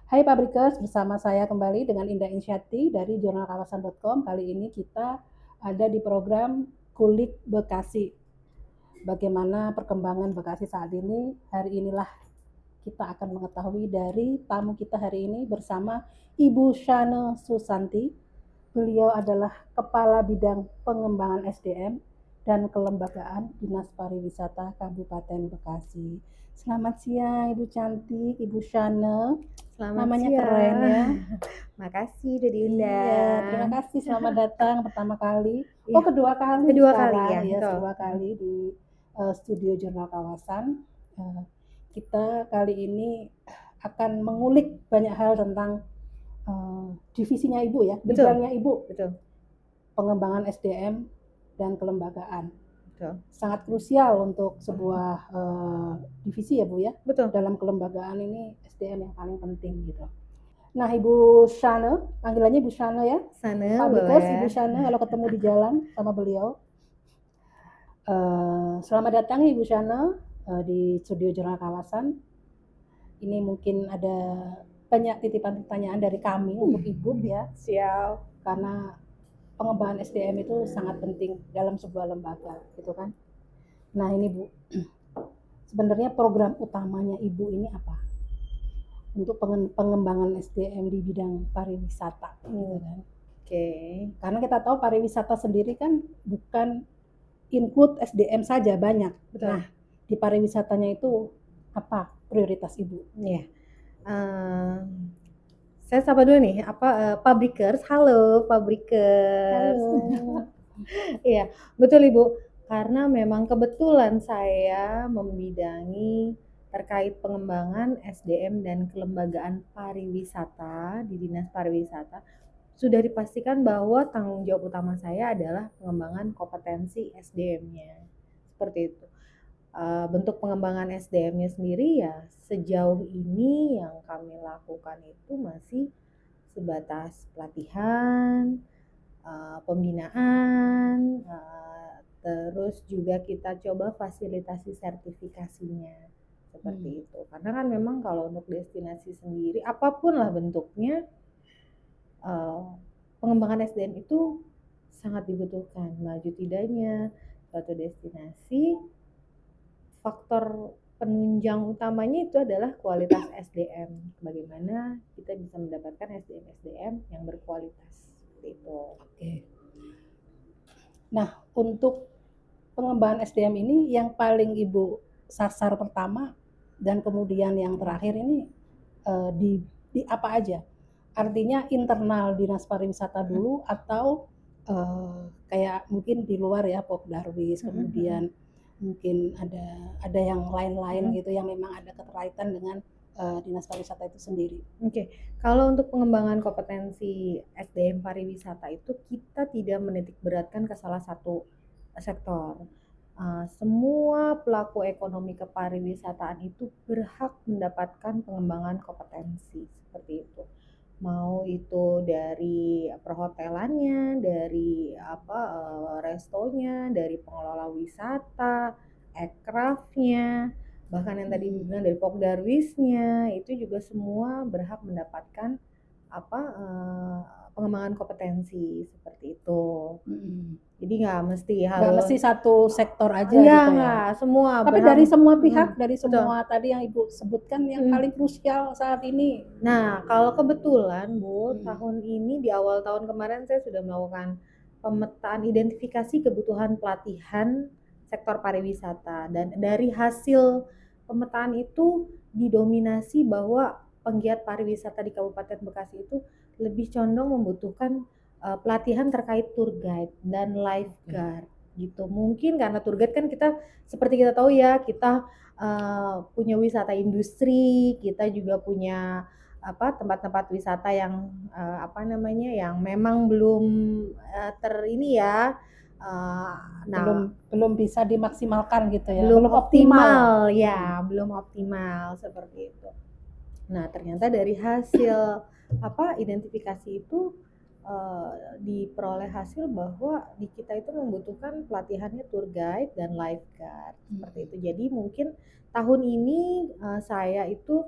Hai Pabrikers, bersama saya kembali dengan Indah Insyati dari jurnalkawasan.com. Kali ini kita ada di program Kulik Bekasi. Bagaimana perkembangan Bekasi saat ini? Hari inilah kita akan mengetahui dari tamu kita hari ini bersama Ibu Shane Susanti. Beliau adalah Kepala Bidang Pengembangan SDM dan Kelembagaan Dinas Pariwisata Kabupaten Bekasi. Selamat siang Ibu cantik, Ibu Shane. Selamat Namanya siang. keren ya. Makasih udah Iya, terima diundang. kasih selamat datang pertama kali. Iya, Kedua kali kedua kali sekarang ya, ya, betul. kedua kali di studio Jurnal Kawasan. Eh, kita kali ini akan mengulik banyak hal tentang divisinya Ibu ya, Betul, bidangnya Ibu, betul, pengembangan SDM dan kelembagaan. betul, Sangat krusial untuk sebuah divisi ya Bu ya. betul. Dalam kelembagaan ini SDM yang paling penting gitu. Nah, Ibu Shane, panggilannya Ibu Shane ya. Sana Pabrikers, Ibu boleh. Shane, kalau ketemu di jalan sama beliau. Selamat datang Ibu Shane di studio Jurnal Kawasan. Ini mungkin ada banyak titipan pertanyaan dari kami untuk Ibu ya, Siap. karena pengembangan SDM itu sangat penting dalam sebuah lembaga, gitu kan. Nah ini Bu, sebenarnya program utamanya Ibu ini apa? Untuk pengembangan SDM di bidang pariwisata, gitu kan. Oke. Karena kita tahu pariwisata sendiri kan bukan include SDM saja, banyak. Betul. Nah, di pariwisatanya itu apa prioritas Ibu? Iya. Saya sapa dulu nih, Pabrikers. Halo Pabrikers. Halo. Iya, betul Ibu. Karena memang kebetulan saya membidangi terkait pengembangan SDM dan kelembagaan pariwisata di Dinas Pariwisata. Sudah dipastikan bahwa tanggung jawab utama saya adalah pengembangan kompetensi SDM-nya. Seperti itu. Bentuk pengembangan SDM-nya sendiri ya sejauh ini yang kami lakukan itu masih sebatas pelatihan, pembinaan, terus juga kita coba fasilitasi sertifikasinya seperti itu. Karena kan memang kalau untuk destinasi sendiri apapun lah bentuknya, pengembangan SDM itu sangat dibutuhkan. Maju tidaknya suatu destinasi, faktor penunjang utamanya itu adalah kualitas SDM. Bagaimana kita bisa mendapatkan SDM yang berkualitas seperti itu. Oke. Nah, untuk pengembangan SDM ini yang paling Ibu sasar pertama dan kemudian yang terakhir ini di apa aja? Artinya internal Dinas Pariwisata dulu atau kayak mungkin di luar ya, Pokdarwis, kemudian mungkin ada yang lain-lain gitu yang memang ada keterkaitan dengan Dinas Pariwisata itu sendiri. Oke, kalau untuk pengembangan kompetensi SDM pariwisata itu kita tidak menitik beratkan ke salah satu sektor. Semua pelaku ekonomi kepariwisataan itu berhak mendapatkan pengembangan kompetensi seperti itu. Mau itu dari perhotelannya, dari restonya, dari pengelola wisata, aircraftnya, bahkan yang tadi bilang dari Pokdarwisnya, itu juga semua berhak mendapatkan pengembangan kompetensi seperti itu. Jadi nggak mesti satu sektor aja gitu ya. Enggak, Semua tapi berhak. dari semua pihak, dari Betul. semua tadi yang Ibu sebutkan yang paling krusial saat ini. Nah, kalau kebetulan Bu, tahun ini di awal tahun kemarin saya sudah melakukan pemetaan identifikasi kebutuhan pelatihan sektor pariwisata, dan dari hasil pemetaan itu didominasi bahwa penggiat pariwisata di Kabupaten Bekasi itu lebih condong membutuhkan pelatihan terkait tour guide dan lifeguard gitu. Mungkin karena tour guide kan kita seperti kita tahu ya, kita punya wisata industri, kita juga punya tempat-tempat wisata yang yang memang belum belum bisa dimaksimalkan gitu ya, belum optimal ya, belum optimal seperti itu. Nah, ternyata dari hasil identifikasi itu diperoleh hasil bahwa di kita itu membutuhkan pelatihannya tour guide dan lifeguard seperti itu. Jadi mungkin tahun ini saya itu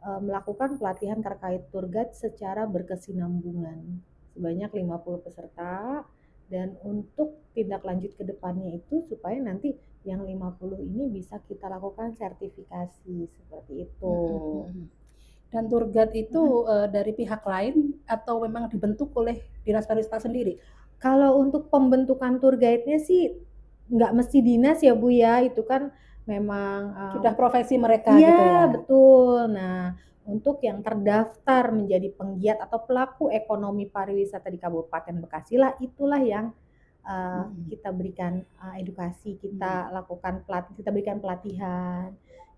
melakukan pelatihan terkait tour guide secara berkesinambungan sebanyak 50 peserta, dan untuk tindak lanjut ke depannya itu supaya nanti yang 50 ini bisa kita lakukan sertifikasi seperti itu. Dan tour guide itu dari pihak lain atau memang dibentuk oleh Dinas Pariwisata sendiri? Kalau untuk pembentukan tour guide-nya sih nggak mesti dinas ya Bu ya, itu kan memang Sudah profesi mereka iya, gitu ya? betul. Nah, untuk yang terdaftar menjadi penggiat atau pelaku ekonomi pariwisata di Kabupaten Bekasi lah, itulah yang kita berikan edukasi, kita lakukan kita berikan pelatihan,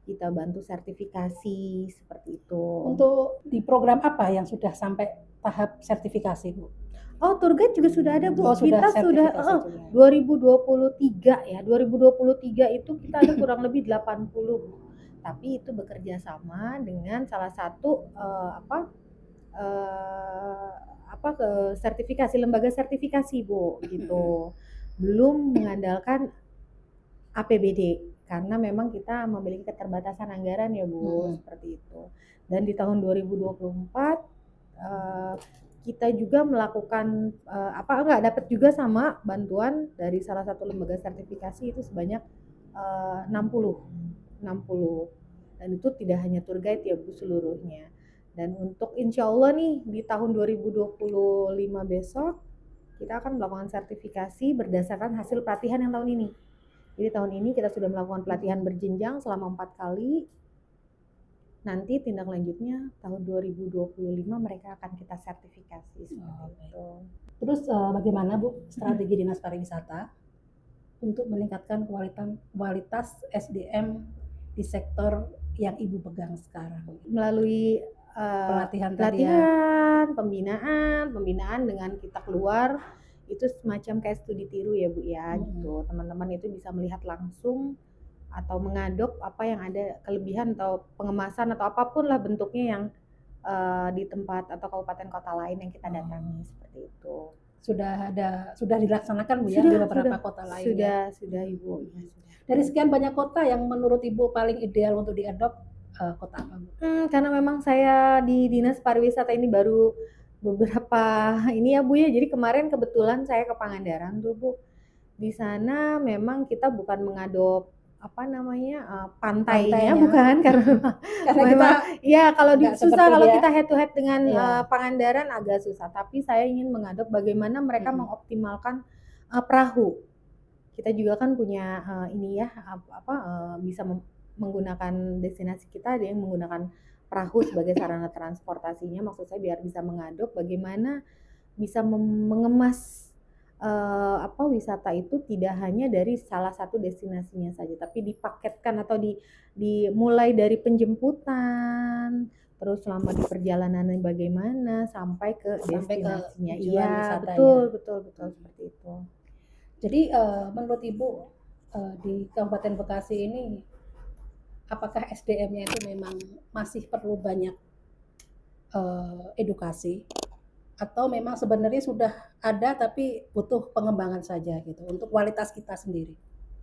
kita bantu sertifikasi seperti itu. Untuk di program apa yang sudah sampai tahap sertifikasi, Bu? Oh, tour guide juga sudah ada, Bu. Oh, sudah Kita sudah sertifikasi juga. 2023 ya. 2023 itu kita ada kurang lebih 80. Tapi itu bekerja sama dengan salah satu sertifikasi, lembaga sertifikasi, Bu, gitu. Belum mengandalkan APBD karena memang kita memiliki keterbatasan anggaran ya Bu, seperti itu. Dan di tahun 2024 kita juga melakukan nggak dapat juga sama bantuan dari salah satu lembaga sertifikasi itu sebanyak 60 dan itu tidak hanya tour guide ya Bu seluruhnya. Dan untuk insya Allah nih di tahun 2025 besok kita akan melakukan sertifikasi berdasarkan hasil pelatihan yang tahun ini. Jadi tahun ini kita sudah melakukan pelatihan berjenjang selama 4 kali. Nanti tindak lanjutnya tahun 2025 mereka akan kita sertifikasi seperti itu. Terus bagaimana Bu strategi Dinas Pariwisata untuk meningkatkan kualitas SDM di sektor yang Ibu pegang sekarang? Melalui pelatihan, pembinaan dengan kita keluar itu semacam kayak studi tiru ya Bu ya, gitu. Teman-teman itu bisa melihat langsung atau mengadop apa yang ada kelebihan atau pengemasan atau apapun lah bentuknya yang di tempat atau kabupaten kota lain yang kita datangi seperti itu. Sudah dilaksanakan Bu ya di beberapa kota lain. Sudah Ibu. Ya, sudah. Dari sekian banyak kota yang menurut Ibu paling ideal untuk diadop kota apa Bu? Karena memang saya di Dinas Pariwisata ini baru beberapa ini ya Bu ya. Jadi kemarin kebetulan saya ke Pangandaran tuh Bu. Di sana memang kita bukan mengadop pantainya bukan karena kita ya kalau susah kalau kita head to head dengan Pangandaran agak susah, tapi saya ingin mengadop bagaimana mereka mengoptimalkan perahu. Kita juga kan punya bisa menggunakan destinasi kita, ada yang menggunakan perahu sebagai sarana transportasinya, maksud saya biar bisa mengadop bagaimana bisa mengemas wisata itu tidak hanya dari salah satu destinasinya saja, tapi dipaketkan atau dimulai dari penjemputan, terus selama di perjalanannya bagaimana sampai ke destinasinya. Iya, betul seperti itu. Jadi menurut Ibu di Kabupaten Bekasi ini apakah SDM-nya itu memang masih perlu banyak edukasi? Atau memang sebenarnya sudah ada tapi butuh pengembangan saja gitu untuk kualitas kita sendiri?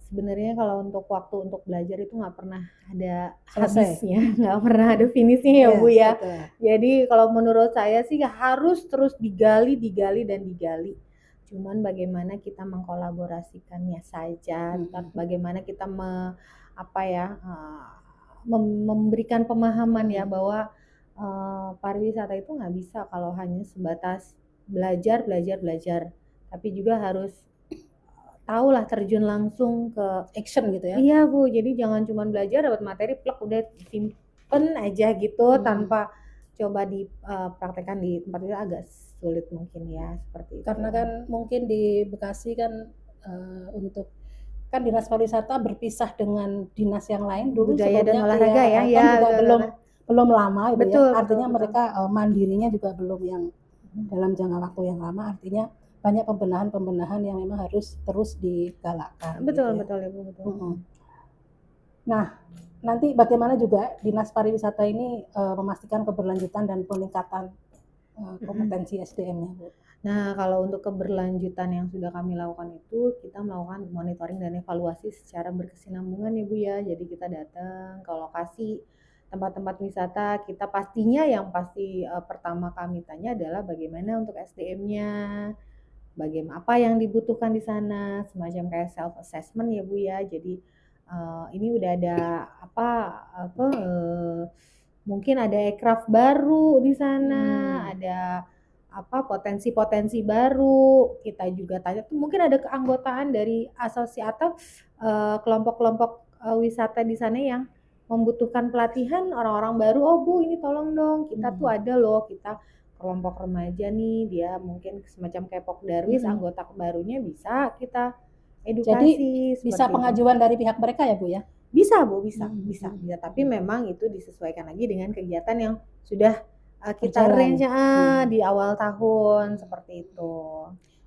Sebenarnya kalau untuk waktu untuk belajar itu nggak pernah ada habisnya, nggak pernah ada finishnya ya Bu ya. Betul. Jadi kalau menurut saya sih harus terus digali dan digali. Cuman bagaimana kita mengkolaborasikannya saja, bagaimana kita memberikan pemahaman ya bahwa pariwisata itu nggak bisa kalau hanya sebatas belajar, tapi juga harus tahu lah terjun langsung ke action gitu ya. Iya Bu, jadi jangan cuma belajar dapat materi plek udah simpen aja gitu tanpa coba dipraktekkan di tempat itu agak sulit mungkin ya seperti itu. Karena kan mungkin di Bekasi kan untuk kan Dinas Pariwisata berpisah dengan dinas yang lain dulu budaya dan olahraga ya, kan juga belum lama Ibu ya. Artinya mereka mandirinya juga belum yang dalam jangka waktu yang lama, artinya banyak pembenahan yang memang harus terus digalakkan. Betul gitu ya. betul Ibu, betul. Nah, nanti bagaimana juga Dinas Pariwisata ini memastikan keberlanjutan dan peningkatan kompetensi SDM-nya, Bu? Nah, kalau untuk keberlanjutan yang sudah kami lakukan itu, kita melakukan monitoring dan evaluasi secara berkesinambungan ya Bu ya. Jadi kita datang ke lokasi tempat-tempat wisata kita pastinya yang pasti pertama kami tanya adalah bagaimana untuk SDM-nya, bagaimana apa yang dibutuhkan di sana, semacam kayak self assessment ya Bu ya. Jadi ini udah ada apa mungkin ada aircraft baru di sana, ada potensi-potensi baru. Kita juga tanya tuh mungkin ada keanggotaan dari asosiasi atau kelompok-kelompok wisata di sana yang membutuhkan pelatihan orang-orang baru. Oh Bu, ini tolong dong, kita tuh ada loh, kita kelompok remaja nih, dia mungkin semacam kayak Pokdarwis, anggota barunya bisa kita edukasi. Jadi bisa pengajuan dari pihak mereka ya Bu ya? Bisa Bu, bisa. Tapi memang itu disesuaikan lagi dengan kegiatan yang sudah kita range di awal tahun seperti itu.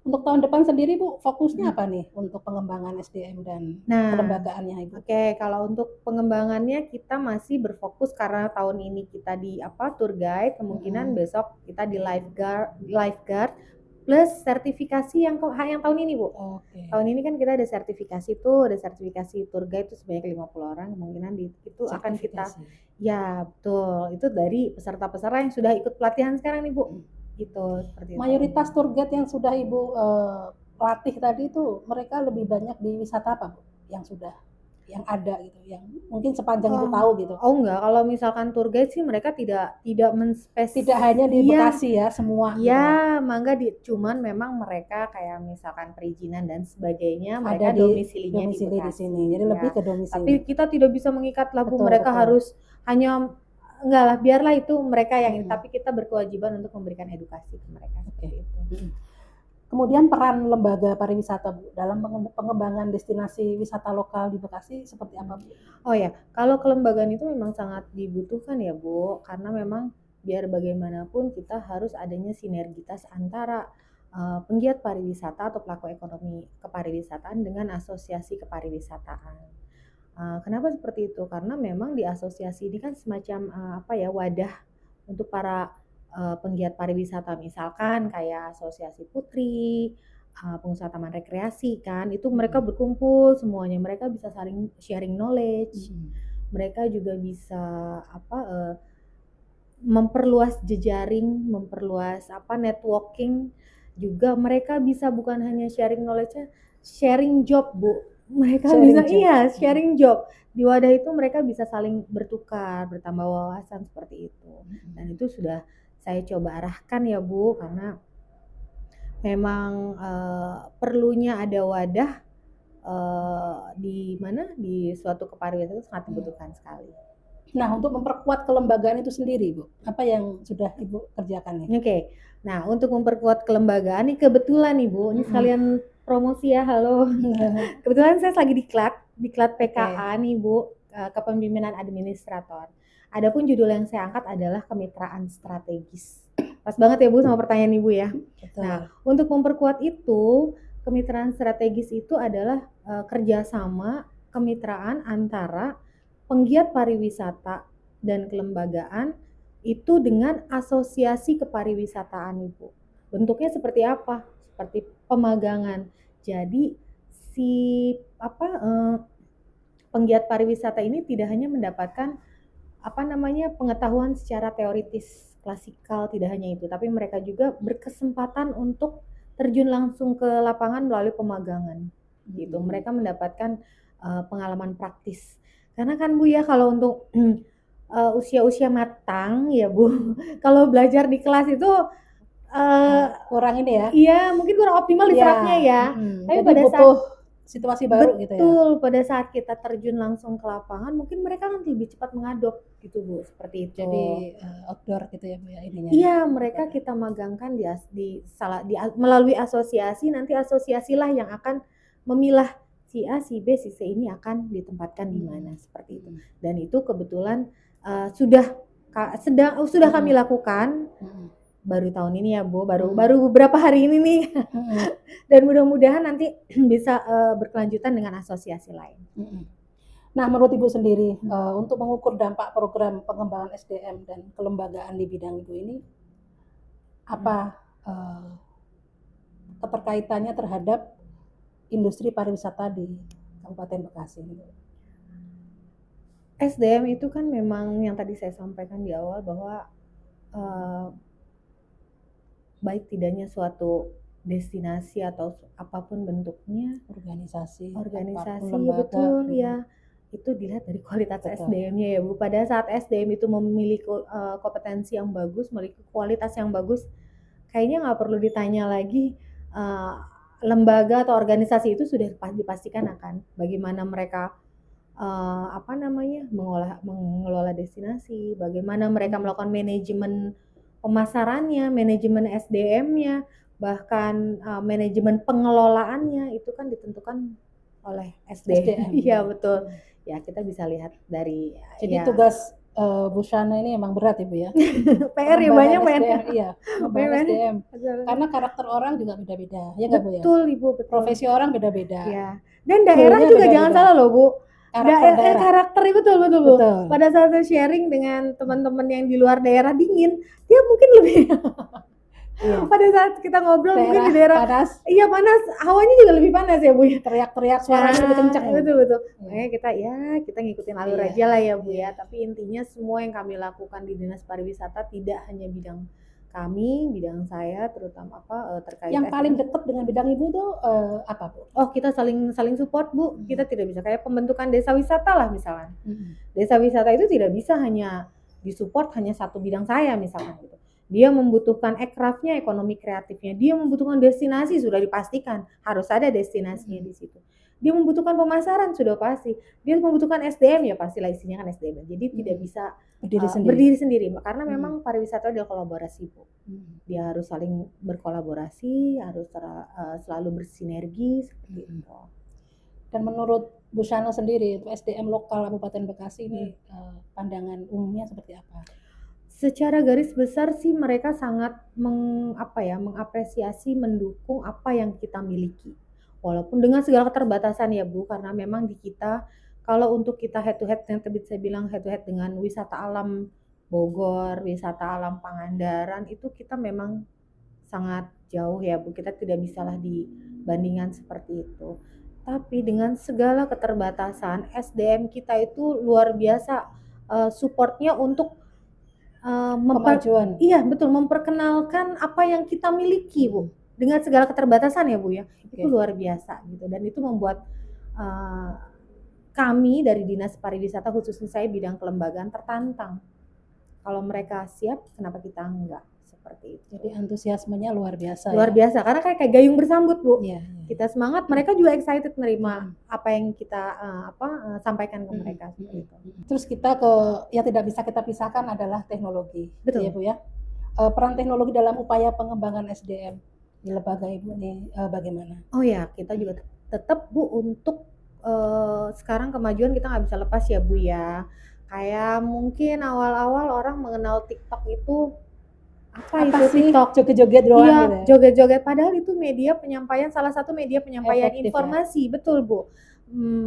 Untuk tahun depan sendiri Bu, fokusnya apa nih untuk pengembangan SDM dan kelembagaannya Ibu? Oke, kalau untuk pengembangannya kita masih berfokus karena tahun ini kita di tour guide, kemungkinan besok kita di lifeguard plus sertifikasi yang tahun ini Bu. Tahun ini kan kita ada sertifikasi tour guide itu sebanyak 50 orang, kemungkinan itu akan kita ya betul, itu dari peserta-peserta yang sudah ikut pelatihan sekarang nih Bu. Gitu, seperti mayoritas tour guide yang sudah Ibu latih tadi itu mereka lebih banyak di wisata apa Bu? Yang ada gitu, yang mungkin sepanjang Ibu tahu gitu. Oh enggak, kalau misalkan tour guide sih mereka tidak tidak hanya di Bekasi ya, semua. Iya, mangga cuman memang mereka kayak misalkan perizinan dan sebagainya, mereka domisilinya di sini. Jadi lebih ke domisili. Tapi kita tidak bisa mengikat lah Bu, mereka harus hanya enggak lah, biarlah itu mereka yang ini, tapi kita berkewajiban untuk memberikan edukasi ke mereka seperti itu. Kemudian peran lembaga pariwisata Bu dalam pengembangan destinasi wisata lokal di Bekasi seperti apa Bu? Oh ya, kalau kelembagaan itu memang sangat dibutuhkan ya Bu, karena memang biar bagaimanapun kita harus adanya sinergitas antara penggiat pariwisata atau pelaku ekonomi kepariwisataan dengan asosiasi kepariwisataan. Kenapa seperti itu? Karena memang di asosiasi ini kan semacam wadah untuk para penggiat pariwisata, misalkan kayak asosiasi Putri, pengusaha taman rekreasi kan, itu mereka berkumpul semuanya, mereka bisa saling sharing knowledge, mereka juga bisa memperluas jejaring, memperluas networking, juga mereka bisa bukan hanya sharing knowledge-nya, sharing job Bu. Mereka bisa sharing job. Di wadah itu mereka bisa saling bertukar, bertambah wawasan seperti itu. Dan itu sudah saya coba arahkan ya Bu, karena memang perlunya ada wadah di suatu kepariwisataan itu sangat dibutuhkan sekali. Nah, untuk memperkuat kelembagaan itu sendiri Bu, apa yang sudah Ibu kerjakan nih? Oke. Nah, untuk memperkuat kelembagaan nih kebetulan nih Bu, ini sekalian promosi ya, halo. Kebetulan saya lagi di diklat PKA nih Bu, kepemimpinan administrator. Adapun judul yang saya angkat adalah kemitraan strategis. Pas banget ya Bu sama pertanyaan Ibu ya. Betul. Nah, untuk memperkuat itu, kemitraan strategis itu adalah kerjasama kemitraan antara penggiat pariwisata dan kelembagaan itu dengan asosiasi kepariwisataan Ibu. Bentuknya seperti apa? Seperti pemagangan. Jadi penggiat pariwisata ini tidak hanya mendapatkan pengetahuan secara teoritis klasikal, tidak hanya itu, tapi mereka juga berkesempatan untuk terjun langsung ke lapangan melalui pemagangan. Gitu. Mereka mendapatkan pengalaman praktis. Karena kan Bu ya, kalau untuk usia-usia matang ya Bu, kalau belajar di kelas itu kurang ini ya? Iya, mungkin kurang optimal diserapnya ya. Tapi pada butuh situasi baru gitu ya? Betul, pada saat kita terjun langsung ke lapangan, mungkin mereka kan lebih cepat mengadop gitu Bu, seperti itu. Jadi outdoor gitu ya Bu ya ininya? Iya, mereka kita magangkan melalui asosiasi, nanti asosiasilah yang akan memilah si A, si B, si C ini akan ditempatkan di mana seperti itu. Dan itu kebetulan sudah kami lakukan baru tahun ini ya Bu, baru beberapa hari ini nih. Dan mudah-mudahan nanti bisa berkelanjutan dengan asosiasi lain. Nah, menurut Ibu sendiri untuk mengukur dampak program pengembangan SDM dan kelembagaan di bidang Ibu ini apa keterkaitannya terhadap industri pariwisata di Kabupaten Bekasi? SDM itu kan memang yang tadi saya sampaikan di awal bahwa baik tidaknya suatu destinasi atau apapun bentuknya, Organisasi, apapun organisasi, lembaga. betul ya, itu dilihat dari kualitas Betul. SDM-nya ya Bu. Pada saat SDM itu memiliki kompetensi yang bagus, memiliki kualitas yang bagus, kayaknya nggak perlu ditanya lagi, lembaga atau organisasi itu sudah dipastikan akan bagaimana mereka mengelola destinasi, bagaimana mereka melakukan manajemen pemasarannya, manajemen SDM-nya, bahkan manajemen pengelolaannya itu kan ditentukan oleh SDM. SDM. Iya betul. Ya kita bisa lihat dari Jadi ya, tugas Bu Shana ini emang berat Ibu ya. PR ya banyak SDM, iya, pengembangan PR. SDM. Karena karakter orang juga beda-beda, ya nggak Bu ya? Betul Ibu, betul. Profesi orang beda-beda. Ya. Dan daerah juga beda-beda. jangan salah loh Bu. Daerah. Karakter betul Bu. Pada saat saya sharing dengan teman-teman yang di luar daerah dingin, dia mungkin lebih iya. Pada saat kita ngobrol mungkin di daerah panas. Iya panas, hawanya juga lebih panas ya Bu ya. Teriak-teriak suaranya lebih kencang. Betul. Makanya kita ngikutin alur aja lah ya Bu ya. Tapi intinya semua yang kami lakukan di Dinas Pariwisata tidak hanya bidang kami, bidang saya terutama terkait yang paling dekat dengan bidang Ibu tuh apa Bu? Oh kita saling support Bu. Kita tidak bisa kayak pembentukan desa wisata lah misalkan. Desa wisata itu tidak bisa hanya disupport hanya satu bidang saya misalkan gitu. Dia membutuhkan ekrafnya, ekonomi kreatifnya. Dia membutuhkan destinasi, sudah dipastikan harus ada destinasinya di situ. Dia membutuhkan pemasaran, sudah pasti. Dia membutuhkan SDM, ya pastilah isinya kan SDM. Jadi tidak bisa berdiri sendiri. Karena memang pariwisata adalah kolaborasi Bu. Dia harus saling berkolaborasi, harus selalu bersinergi seperti itu. Dan menurut Bu Shana sendiri, SDM lokal Kabupaten Bekasi ini pandangan umumnya seperti apa? Secara garis besar sih mereka sangat mengapresiasi, mendukung apa yang kita miliki. Walaupun dengan segala keterbatasan ya Bu, karena memang di kita kalau untuk kita head to head yang tadi saya bilang head to head dengan wisata alam Bogor, wisata alam Pangandaran itu kita memang sangat jauh ya Bu. Kita tidak bisalah dibandingkan seperti itu. Tapi dengan segala keterbatasan SDM kita itu luar biasa supportnya untuk kemajuan. Iya betul, memperkenalkan apa yang kita miliki Bu, dengan segala keterbatasan ya Bu ya, itu luar biasa gitu. Dan itu membuat kami dari Dinas Pariwisata khususnya saya bidang kelembagaan tertantang. Kalau mereka siap, kenapa kita enggak? Seperti itu. Jadi antusiasmenya luar biasa. Luar biasa, karena kayak gayung bersambut Bu. Iya. Kita semangat, mereka juga excited menerima apa yang kita sampaikan ke mereka. Seperti itu. Terus kita yang tidak bisa kita pisahkan adalah teknologi. Betul ya Bu ya. Peran teknologi dalam upaya pengembangan SDM di lembaga Ibu ini bagaimana? Oh ya, kita juga tetap Bu untuk sekarang kemajuan kita nggak bisa lepas ya Bu ya. Kayak mungkin awal-awal orang mengenal TikTok itu apa itu sih? TikTok joget-joget doang iya, gitu. Joget-joget padahal itu salah satu media penyampaian efektif, informasi, ya? Betul Bu.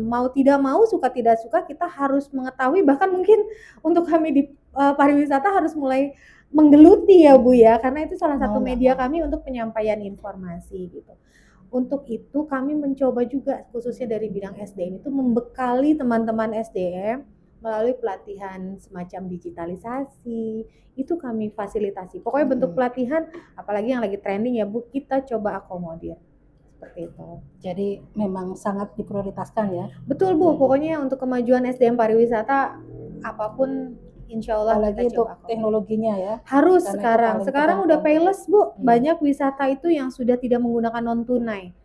Mau tidak mau, suka tidak suka kita harus mengetahui, bahkan mungkin untuk kami di pariwisata harus mulai menggeluti ya Bu ya, karena itu salah satu media kami untuk penyampaian informasi gitu. Untuk itu kami mencoba juga khususnya dari bidang SDM itu membekali teman-teman SDM melalui pelatihan semacam digitalisasi, itu kami fasilitasi. Pokoknya bentuk pelatihan, apalagi yang lagi trending ya Bu, kita coba akomodir. Seperti itu. Jadi memang sangat diprioritaskan ya. Betul Bu, pokoknya untuk kemajuan SDM pariwisata, apapun insya Allah apalagi untuk teknologinya ya. Harus sekarang udah payless Bu, banyak wisata itu yang sudah tidak menggunakan non tunai.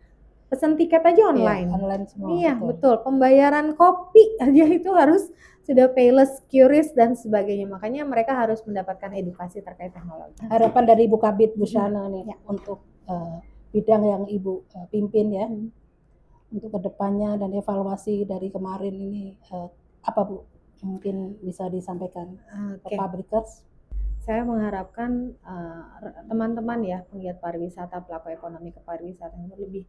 Pesan tiket aja online. Iya, online semua. Iya, betul. Pembayaran kopi aja itu harus sudah payless, QRIS dan sebagainya. Makanya mereka harus mendapatkan edukasi terkait teknologi. Harapan dari Ibu Kabid Bu Shana nih untuk bidang yang Ibu pimpin ya. Untuk kedepannya dan evaluasi dari kemarin ini apa Bu? Mungkin bisa disampaikan ke Pabrikers. Saya mengharapkan teman-teman ya penggiat pariwisata, pelaku ekonomi kepariwisataan lebih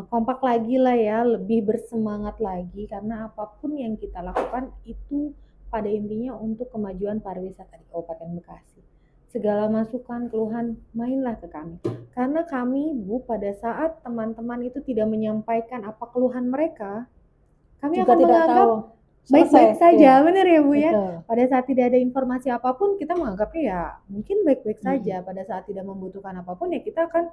kompak lagi lah ya, lebih bersemangat lagi, karena apapun yang kita lakukan itu pada intinya untuk kemajuan pariwisata di Kabupaten Bekasi. Segala masukan, keluhan, mainlah ke kami. Karena kami Bu, pada saat teman-teman itu tidak menyampaikan apa keluhan mereka, kami juga akan menganggap baik-baik Selesai, saja, iya, benar ya Bu ya. betul. Pada saat tidak ada informasi apapun kita menganggapnya ya mungkin baik-baik Hmm. saja. Pada saat tidak membutuhkan apapun ya kita akan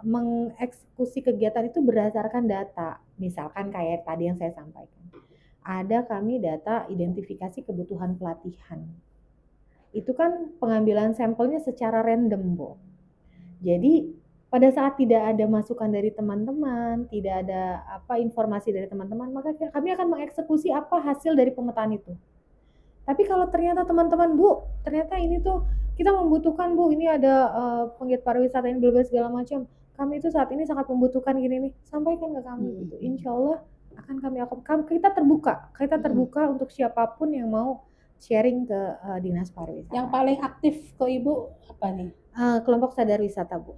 mengeksekusi kegiatan itu berdasarkan data. Misalkan kayak tadi yang saya sampaikan. Ada kami data identifikasi kebutuhan pelatihan. Itu kan pengambilan sampelnya secara random, Bu. Jadi pada saat tidak ada masukan dari teman-teman, tidak ada informasi dari teman-teman, maka kami akan mengeksekusi apa hasil dari pemetaan itu. Tapi kalau ternyata teman-teman, Bu, ternyata ini tuh kita membutuhkan, Bu, ini ada penggiat pariwisata ini berbagai segala macam. Kami itu saat ini sangat membutuhkan gini nih, sampaikan ke kami gitu. Insya Allah akan kita terbuka untuk siapapun yang mau sharing ke dinas pariwisata. Yang paling aktif ke Ibu apa nih? Kelompok sadar wisata, Bu.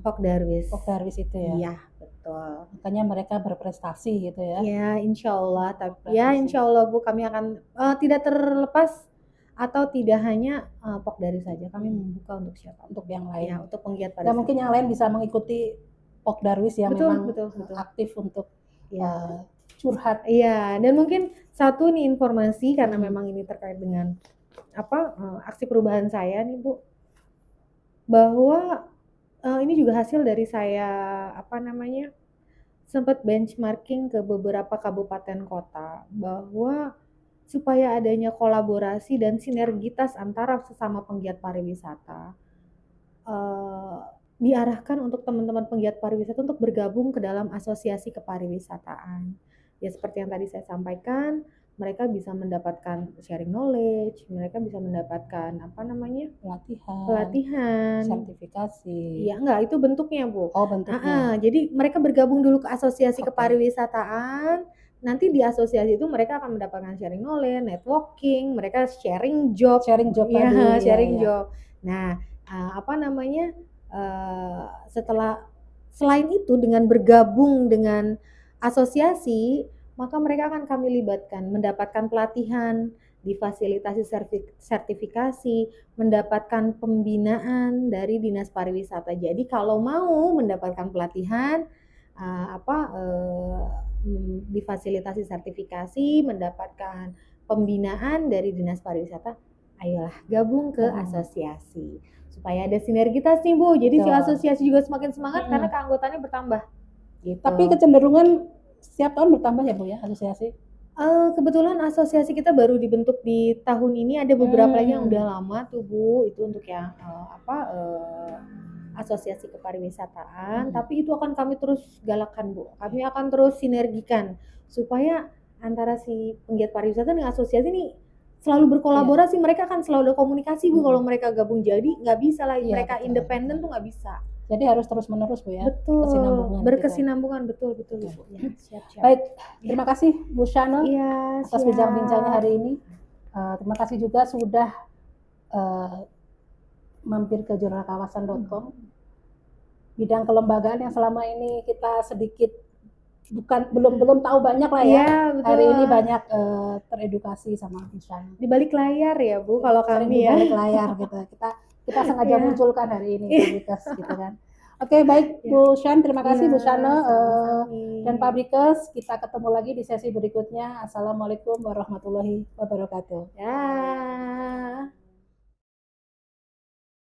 Pokdarwis. Pokdarwis itu ya. Iya, betul. Makanya mereka berprestasi gitu ya. Ya, insya Allah. Tapi ya, insya Allah Bu, kami akan tidak terlepas atau tidak hanya Pokdarwis saja. Kami membuka untuk siapa? Untuk yang lain. Ya, untuk penggiat Dan pariwisata. mungkin yang lain bisa mengikuti Pokdarwis yang Betul, memang betul. aktif untuk Ya. curhat. Iya, dan mungkin satu nih informasi karena memang ini terkait dengan aksi perubahan saya nih Bu, bahwa ini juga hasil dari saya sempat benchmarking ke beberapa kabupaten kota bahwa supaya adanya kolaborasi dan sinergitas antara sesama penggiat pariwisata diarahkan untuk teman-teman penggiat pariwisata untuk bergabung ke dalam asosiasi kepariwisataan. Ya seperti yang tadi saya sampaikan, mereka bisa mendapatkan sharing knowledge, mereka bisa mendapatkan pelatihan, sertifikasi. Iya enggak, itu bentuknya Bu. Oh bentuknya. Jadi mereka bergabung dulu ke asosiasi kepariwisataan. Nanti di asosiasi itu mereka akan mendapatkan sharing knowledge, networking, mereka sharing job. Sharing job ya, tadi. sharing ya. job. Nah, selain itu dengan bergabung dengan asosiasi, maka mereka akan kami libatkan mendapatkan pelatihan, difasilitasi sertifikasi, mendapatkan pembinaan dari Dinas Pariwisata. Jadi kalau mau mendapatkan pelatihan, difasilitasi sertifikasi, mendapatkan pembinaan dari Dinas Pariwisata, ayolah gabung ke asosiasi supaya ada sinergitas nih Bu. Jadi si asosiasi juga semakin semangat karena keanggotaannya bertambah. Gitu. Tapi kecenderungan setiap tahun bertambah ya Bu ya asosiasi? Kebetulan asosiasi kita baru dibentuk di tahun ini, ada beberapa lagi yang udah lama tuh Bu, itu untuk yang asosiasi kepariwisataan, tapi itu akan kami terus galakkan Bu. Kami akan terus sinergikan supaya antara si penggiat pariwisata dengan asosiasi ini selalu berkolaborasi, mereka akan selalu ada komunikasi Bu. Kalau mereka gabung jadi nggak bisa lah, mereka independen tuh nggak bisa. Jadi harus terus menerus Bu ya. Betul. Berkesinambungan betul Bu. Ya, siap. Baik, terima kasih Bu Shana atas bincang-bincangnya hari ini. Terima kasih juga sudah mampir ke jurnalkawasan.com. Bidang kelembagaan yang selama ini kita sedikit belum tahu banyak lah ya. Hari ini banyak teredukasi sama Bu Shana. Di balik layar ya Bu, kalau kami ya. Di balik layar gitu. Kita sengaja munculkan hari ini Pabrikers gitu kan. Oke, baik Bu Shan, terima kasih Bu Shana dan Pabrikers. Kita ketemu lagi di sesi berikutnya. Assalamualaikum warahmatullahi wabarakatuh.